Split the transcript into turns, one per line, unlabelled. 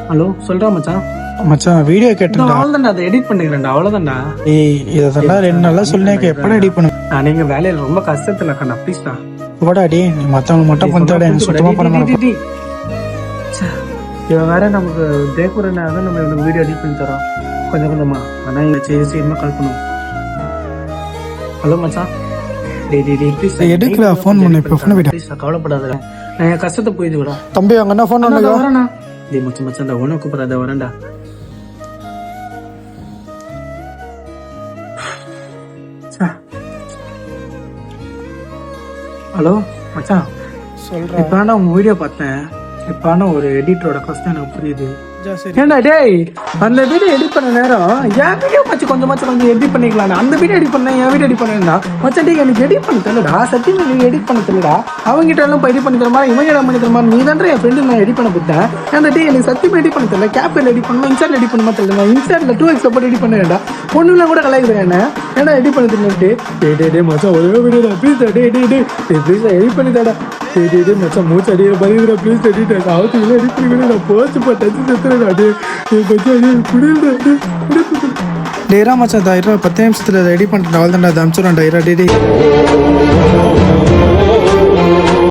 Hello சொல்றா மச்சான்.
மச்சான் வீடியோ கேட்டேன்டா.
அவ்வளவுதான்டா, அதை எடிட் பண்ணிக்கிறேன்டா, அவ்வளவுதான்டா.
ஏய் இதெல்லாம் 2 நாளா சொன்னேன், எப்படா எடிட் பண்ணு?
நான் நீங்க வேலையில ரொம்ப கஷ்டத்துல இருக்கேன்டா, ப்ளீஸ்டா.
போடா டேய், நீ மத்தவங்க மட்டும் பண்ணிட்டாடா, எனக்கு சுத்தமா பண்ண மாட்டேன்.
இவன் வேற நமக்கு தேக்குறனால நம்ம இவனுக்கு வீடியோ எடிட் பண்ணி தரோம் கொஞ்சம் கொஞ்சமா. ஆனா இவன் சீக்கிரமா கால் பண்ணுவோம். ஹலோ மச்சான்.
எடுக்கல, ஃபோன் பண்ணு, இப்ப ஃபோன் விட.
கவலைப்படாதடா, நான் என் கஷ்டத்தை புரிஞ்சு விட.
தம்பி அங்க என்ன ஃபோன் பண்ணுங்க?
வரேண்ணா. டேய் மச்சான் மச்சான், உன கூப்பிடாத, வரேன்டா. ஹலோ மச்சான்,
சொல்றேன்.
இப்ப நான் உங்க வீடியோ பார்த்தேன். இப்ப ஒரு எடிட்டரோட கஷ்டம் எனக்கு புரியுது. ஏண்டா டேய், அந்த வீடியோ எடிட் பண்ண நேரம் என் வீடியோ கொஞ்சம் எடிட் பண்ணிக்கலாம். அந்த வீடியோ எடிட் பண்ண, என் வீடியோ எடிட் பண்ணா மச்சான் டேய், எனக்கு எடிட் பண்ண தெரியலடா. சத்தியமா நீ எடிட் பண்ண தெரியலடா. அவங்ககிட்ட எல்லாம் எடிட் பண்ணி தர மாதிரி, இவங்க எல்லாம் பண்ணி தர மாதிரி. நீ தான் என் ஃப்ரெண்டு நான் எடிட் பண்ண கொடுத்தேன். ஏன்டா டேய், எனக்கு சத்தியமா எடிட் பண்ண தெரியல. கேப்ல எடிட் பண்ணணும், இன்ஸ்டால எடிட் பண்ண தெரியல. இன்ஸ்டால 2x போட்டு எடிட் பண்ணேன்டா. பொண்ணுலாம் கூட கலாய்க்கிறேன் என்ன, ஏன்னா எடிட் பண்ண தெரியலட்டு. டே மச்சான் ஒரே வீடியோ ப்ளீஸ் ப்ளீஸ் எடிட் பண்ணி தாடா. டே மச்சான் மூச்சு அடிக்கிற பதிவுடா, ப்ளீஸ் எடிட் ஆகுது எடிட் பண்ணி நான் போச்சு டச்சு செத்துறேன்.
டேரா மச்சான், 10 நிமிஷத்துல ரெடி பண்ணிட்டு அவள் தான் அனுப்பிச்சுடுறேன். டேரா டே